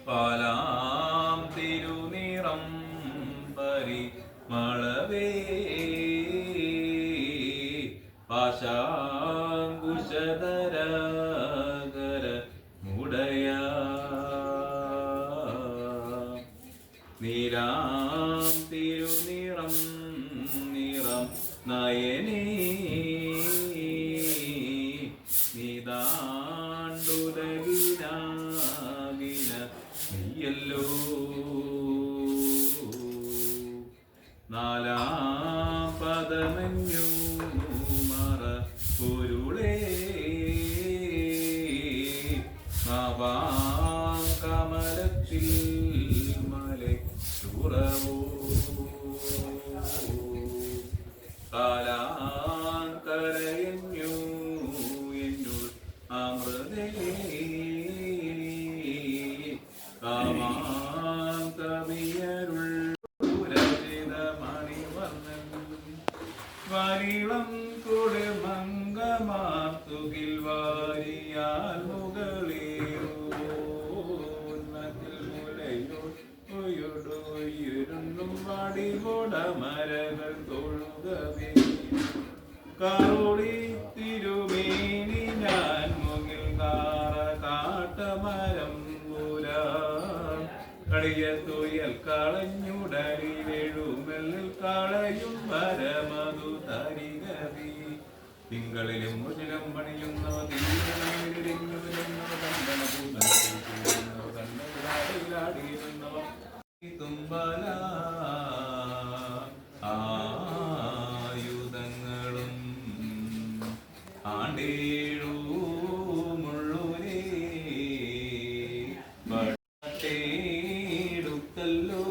പാലാം തിരുനിറം പരിമളവേ പാശാങ്കുശധരകര മുടയ നീരാം തിരുനിറം നിറം നയനേ നീതാണ്ടുലകിനാകിന നീയല്ലോ നാലാം പദമഞ്ഞു മറ പൊരുളേ കമലത്തിൽ മല ചുറവോ കാലാങ്കരയഞ്ഞു എന്നുൾ അമൃതേ കാമാകവിയരുൾ മണിവർണ്ണൻ വരിളം കുളിമംഗമാത്തുകിൽ വാരിയാൽ മുകളിൽ മുലയോ ഉയരുന്നും വാടികൊട മരകൾ തൊഴുകവേ കറുളി തിരുമേനി ഞാൻ മുകിൽ കാറ കാട്ടമരം കളിയ തൊയൽ കളഞ്ഞുടരി വെഴുമെല്ലിൽ കളയും വരമതു തരികവി തിങ്കളിലും മുചിലും പണിയുന്നവ തുമ്പല ആയുധങ്ങളും ആണ്ടേഴൂ മുള്ളുരേ ടുക്കല്ലോ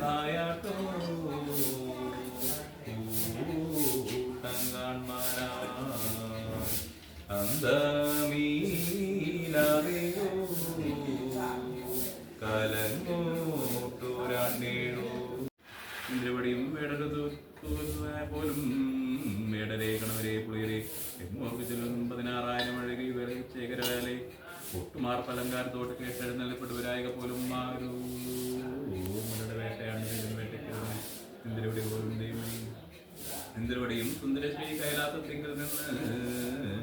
നായാട്ടോ തങ്കാൺമാരാ അന്തമീലാതെയോ കലങ്ങോട്ടുരാണ്ടേഴോ ഇന്ദ്രപടിയും വേടരുത് പോലും വേടരെ കണവരെ പുളിയരെ എങ്ങോട്ട് ചെല്ലും 16,000 അഴകി വരെ ശേഖരവേലെ ഒട്ടുമാർ പലങ്കാരത്തോട്ട് കേട്ടെഴുന്നള്ളപ്പെട്ടവരായക പോലും മാരുടെ വേട്ടയാണ് ഇന്ദ്രപടി പോലും ഇന്ദ്രപടിയും സുന്ദരശ്രീ കൈലാസത്തിങ്കിൽ നിന്ന്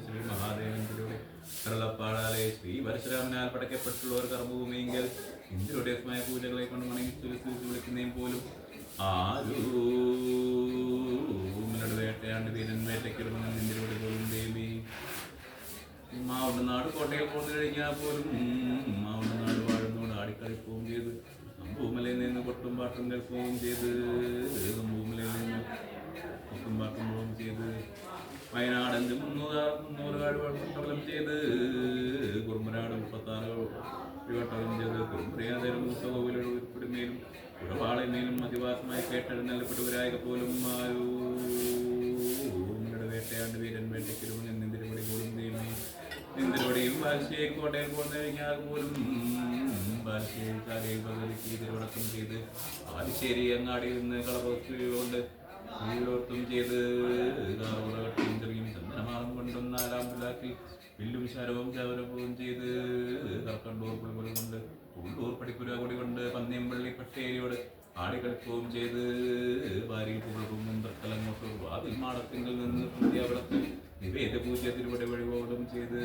ശ്രീ മഹാദേവന്റെ കരളപ്പാടാലെ ശ്രീ പരശുരാമനാൽ പടക്കപ്പെട്ടുള്ളവർ കർമ്മഭൂമിയെങ്കിൽ ഇന്ദ്രയുടെ സ്മയ പൂജകളെ കൊണ്ട് മണങ്ങി വിളിക്കുന്നതും പോലും ആരുടെ വേട്ടയാണ്ട് വീരൻ വേട്ടയ്ക്കിറങ്ങുന്ന ഇന്ദ്രയുടെ പോലും ദേവി മാവുണ്ട് കോട്ടയിൽ പോന്നു കഴിഞ്ഞാൽ പോലും മാവുണ്ട് നാട് വാഴുന്നോട് ആടിക്കളിപ്പോവും ചെയ്ത് ഭൂമലയിൽ നിന്ന് കൊട്ടും പാട്ടും കേൾക്കുകയും ചെയ്ത് ഭൂമലയിൽ നിന്ന് കൊട്ടും പാട്ടും പോവുകയും ചെയ്ത് വയനാടഞ്ച് 300 കാടുവട്ടം ചെയ്ത് കുറുമ്പനാട് 36 വട്ടം ചെയ്ത് കുറുമ്പറിയാതേലും മൂത്തകോവിലുൾപ്പെടുമേലും ഉടവാളിന്മേലും അധിവാസമായി കേട്ടെഴുന്നള്ളപ്പെട്ടവരായക പോലും മാരുടെ വേട്ടയാണ്ട് വീരൻ വേട്ടയ്ക്കിരുമ നിന്തിരുപടി പോലും ദൈവമേ നിന്തിരുപടിയും ബാൽശ്ശേരി കോട്ടയിൽ പോന്നു കഴിഞ്ഞാൽ പോലും ബാൽശ്ശേരി കാലയിൽ പകുതിക്ക് തിരുവടക്കം ചെയ്ത് ബാലുശ്ശേരി അങ്ങാടിയിൽ നിന്ന് കളപൊത്തുകൊണ്ട് ും ചെയ്ത് കാവുറകട്ടും ചെറിയും ചന്ദനമാറും കൊണ്ടും 4-ാം പിലാക്കിൽ വില്ലും ശരവും ചവരവും ചെയ്ത് കർക്കണ്ടൂർ പുളിമുറി കൊണ്ട് ഉള്ളൂർ പടിപ്പുര കൊടി കൊണ്ട് പന്നിയമ്പള്ളി പട്ടേരിയോട് ആടികളിപ്പവും ചെയ്ത് ഭാര്യ പുകളും തർക്കലങ്ങോട്ട് വാതിൽ മാടത്തിങ്കിൽ നിന്ന് പുതിയവിടത്ത് നിവേദ പൂജ തിരുവടി വഴിപോടും ചെയ്ത്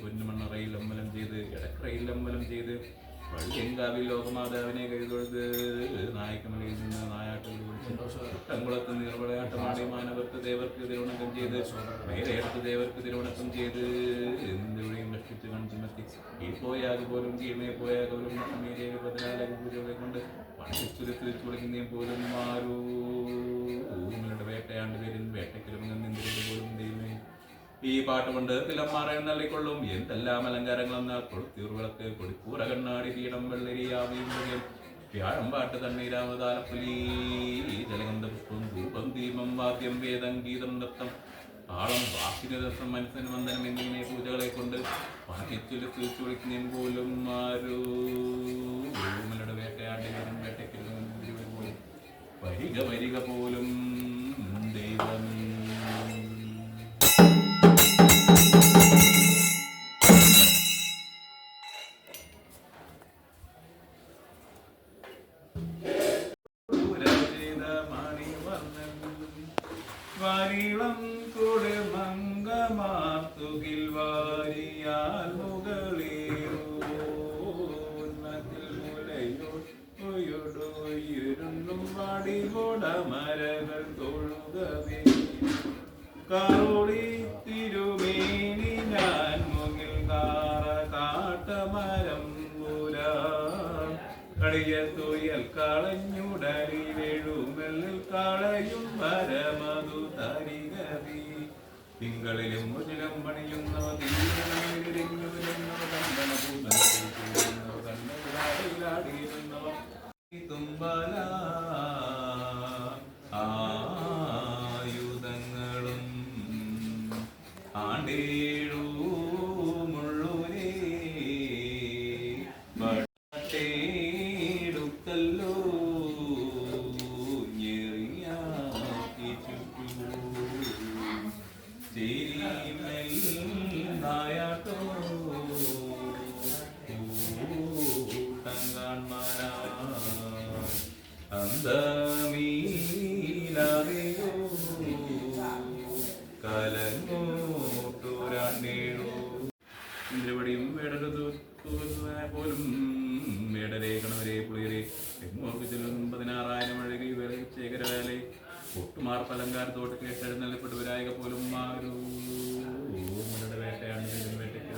പൊന്നുമണ്ണറയിൽ അമ്പലം ചെയ്ത് എടക്കറയിൽ അമ്പലം ചെയ്ത് വഴിയെങ്കാവിൽ ലോകമാതാവിനെ കൈതൊഴുത് നായക്കമലയിൽ നിന്ന് നായാട്ടിൽ കുട്ടംകുളത്ത് നീർവളയാട്ടമാടി മാനവർക്ക് ദേവർക്ക് തിരുവണക്കം ചെയ്ത് മേലേടത്ത് ദേവർക്ക് തിരുവണക്കം ചെയ്ത് എന്തുവഴിയും രക്ഷിച്ച് കൺചുമത്തി ഈ പോയാൽ പോലും കീഴ്മയെ പോയാൽ പോലും മേലെ 14 പൂജകളെ കൊണ്ട് പണിച്ചുരത്തിൽ ചുളിക്കുന്നേ പോലും മാറുടെ വേട്ടയാണ്ട് പേരിൽ വേട്ടക്കിലുമെന്ന് നിന്ദിരത് പോലും ദൈവമേ ഈ പാട്ട് കൊണ്ട് തിലമാറയും നള്ളിക്കൊള്ളും എന്തെല്ലാം അലങ്കാരങ്ങളെന്നാൽ കൊളുത്തൂർവിളക്ക് കൊടിക്കൂറ കണ്ണാടി തീടം വെള്ളരിയാവിയും വ്യാഴമ്പാട്ട് തണ്ണീരാമതാലപ്പുലി ജലഗന്ധ പുഷ്പം ധൂപം ദീപം വാദ്യം വേദം ഗീതം നൃത്തം താളം വാക്കിനരസം മനസ്സിന് വന്ദനം എന്നിങ്ങനെ പൂജകളെ കൊണ്ട് പണക്കിച്ചുലത്തിൽ ചുളിക്കുന്നേം പോലും മലയുടെ വേട്ടയാണ്ടി വേട്ടയ്ക്ക് വരിക വരിക പോലും ദൈവമേ. വാരിളം കുളിർമങ്കമാർത്തുകിൽ വാരിയാൽ മുകളിൽ മുലയോടുയരുന്നും വാടികൊട മരകൾ തൊഴുകവേ കറുളി തിരുമേനി ഞാൻ മുകിൽ കാറ കാട്ടമരം കളിയ തൊയൽ കളഞ്ഞുടരി വേഴുമെല്ലിൽ കളയും പരമതു തരികവി തിങ്കളിലും മുതലും പണിയുന്നവ തുമ്പല ആയുധങ്ങളും ആണ്ടേഴു മുള്ളുരേ ടുക്കല്ലോ നായാട്ടോ തങ്കാൺമാരാ അന്തമീലാതെയോ കലങ്ങോട്ടുരാണ്ടേഴോ ഇന്ദ്രപടിയും വേടരുത് പോലും വേടരെ കണവരെ പുളിയരെ എങ്ങോർക്ക് ചെല്ലും 16,000 അഴകി വേറെ ശേഖരവേലെ ഒട്ടുമാർ പലങ്കാരത്തോട്ട് കേട്ടെഴുന്നള്ളപ്പെട്ടവരായക പോലും മാരുടെ വേട്ടയാണ് വേട്ടയ്ക്ക്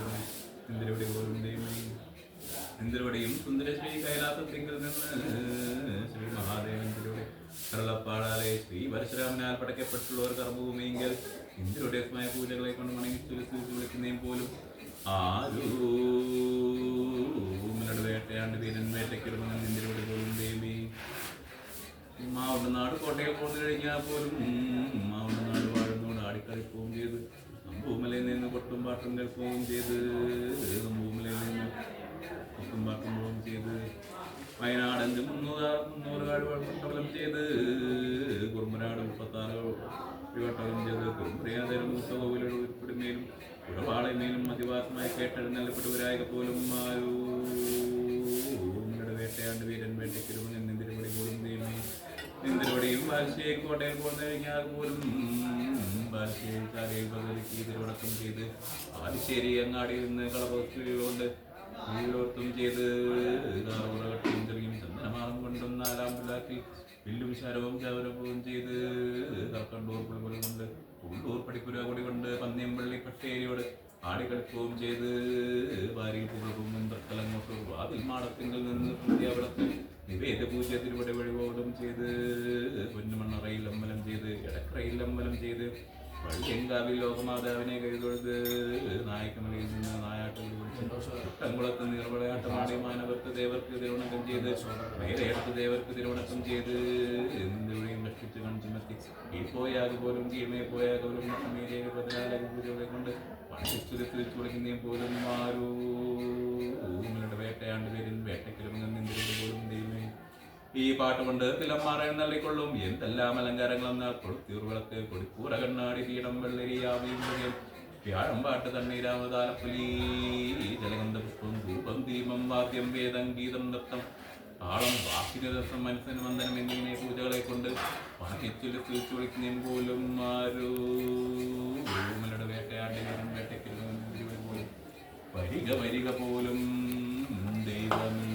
ഇന്ദ്രപടി പോലും ഇന്ദ്രപടിയും സുന്ദരശ്രീ കൈലാസത്തിങ്കിൽ നിന്ന് ശ്രീ മഹാദേവന്റെ കരളപ്പാടാലെ ശ്രീ പരശുരാമനാൽ പടക്കപ്പെട്ടുള്ളവർ കർമ്മഭൂമിയെങ്കിൽ ഇന്ദ്രയുടെ സ്മയ പൂജകളെ കൊണ്ട് മണങ്ങി വിളിക്കുന്നതും പോലും ആരുടെ വേട്ടയാണ്ട് വീരൻ വേട്ടയ്ക്കിടുമെന്ന് ഇന്ദ്രപടി പോലും ദേവി മാവുണ്ടനാട് കോട്ടയിൽ പോന്നു കഴിഞ്ഞാൽ പോലും മാവുണ്ടനാട് വാഴുന്നോട് ആടിക്കളിപ്പോവും ചെയ്ത് ഭൂമലയിൽ നിന്ന് കൊട്ടും പാട്ടും കേൾക്കുകയും ചെയ്ത് ഭൂമലയിൽ നിന്ന് കൊട്ടും പാട്ടും പോവുകയും ചെയ്ത് വയനാടഞ്ച് 300 കാടുവട്ടം ചെയ്ത് കുറുമ്പനാട് 36 വട്ടം ചെയ്ത് കുറുമ്പറിയാതെ മൂത്തകോവിലുൾപ്പെടുമേലും ഉടപാളമേലും അധിവാസമായി കേട്ടെഴുന്നള്ളപ്പെട്ടവരായ പോലും മാരുടെ വേട്ടയാണ്ട് വീരൻ വേട്ടയ്ക്കിരുമ നിന്തിരുപടി പോലും നിന്തിരുപടിയും ബാൽശ്ശേരി കോട്ടയിൽ പോന്നു കഴിഞ്ഞാൽ പോലും ബാൽശ്ശേരി കരയിൽ പകരക്ക് തിരുവടക്കം ചെയ്ത് ആലിശ്ശേരി അങ്ങാടിയിൽ നിന്ന് കളപുകൊണ്ട് ഉള്ളോർത്തും ചെയ്ത് കാറുറകട്ടും ചെറിയും ചന്ദനമാറും കൊണ്ടും 4-ാം പിള്ളാക്കിൽ വില്ലും ശരവും ചവരവും ചെയ്ത് കർക്കണ്ടൂർ പുളികൾ കൊണ്ട് ഉള്ളൂർ പടിപ്പുര കൊടി കൊണ്ട് പന്നിയമ്പള്ളി പട്ടേരിയോട് ആടികളിപ്പവും ചെയ്ത് വാരി പുകളും തർക്കലങ്ങോട്ട് വാതിൽ മാടത്തിങ്കിൽ നിന്ന് പുതിയവിടത്ത് നിവേദ പൂജ തിരുവടി വഴിപോടും ചെയ്ത് പൊന്നുമണ്ണറയിൽ അമ്പലം ചെയ്ത് എടക്കറയിൽ അമ്പലം ചെയ്ത് വഴിയെങ്കാവിൽ ലോകമാതാവിനെ കൈതൊഴുത് നായക്കമലയിൽ നിന്ന് നായാട്ടുകൾ കുട്ടംകുളത്ത് നീർവളയാട്ടമാടി മാനവർക്ക് ദേവർക്ക് തിരുവണക്കം ചെയ്ത് വേലയെടുത്ത് ദേവർക്ക് തിരുവണക്കം ചെയ്ത് എന്തുവഴിയും രക്ഷിച്ച് കൺചുമത്തി ഈ പോയാൽ പോലും കീഴ്മയെ പോയാൽ പോലും പൂജകളെ കൊണ്ട് പണിച്ചുരത്തിൽ ചുളിക്കുന്നേം പോലും മാരുടെ വേട്ടയാണ്ട് പേരിൽ വേട്ടയ്ക്കലും നിന്തിരിട്ട് പോലും ദൈവമേ ഈ പാട്ട് കൊണ്ട് തിലമാറയും നള്ളിക്കൊള്ളും എന്തെല്ലാം അലങ്കാരങ്ങളെന്നാൽ കൊളുത്തീർവിളക്ക് കൊടിക്കൂറ കണ്ണാടി തീടം വെള്ളരിയാവിയും വ്യാഴം പാട്ട് തണ്ണീരാമതാലപ്പുലി ജലഗന്ധ പുഷ്പം ധൂപം ദീപം വാദ്യം വേദം ഗീതം നൃത്തം താളം വാക്കിനരസം മനസ്സിന് വന്ദനം എന്നിങ്ങനെ പൂജകളെ കൊണ്ട് പണക്കിച്ചുലത്തിൽ ചുളിക്കുന്നേം പോലും മരുടെ വേട്ടയാണ്ടി വേട്ടയ്ക്ക് പോലും വരിക പോലും ദൈവമേ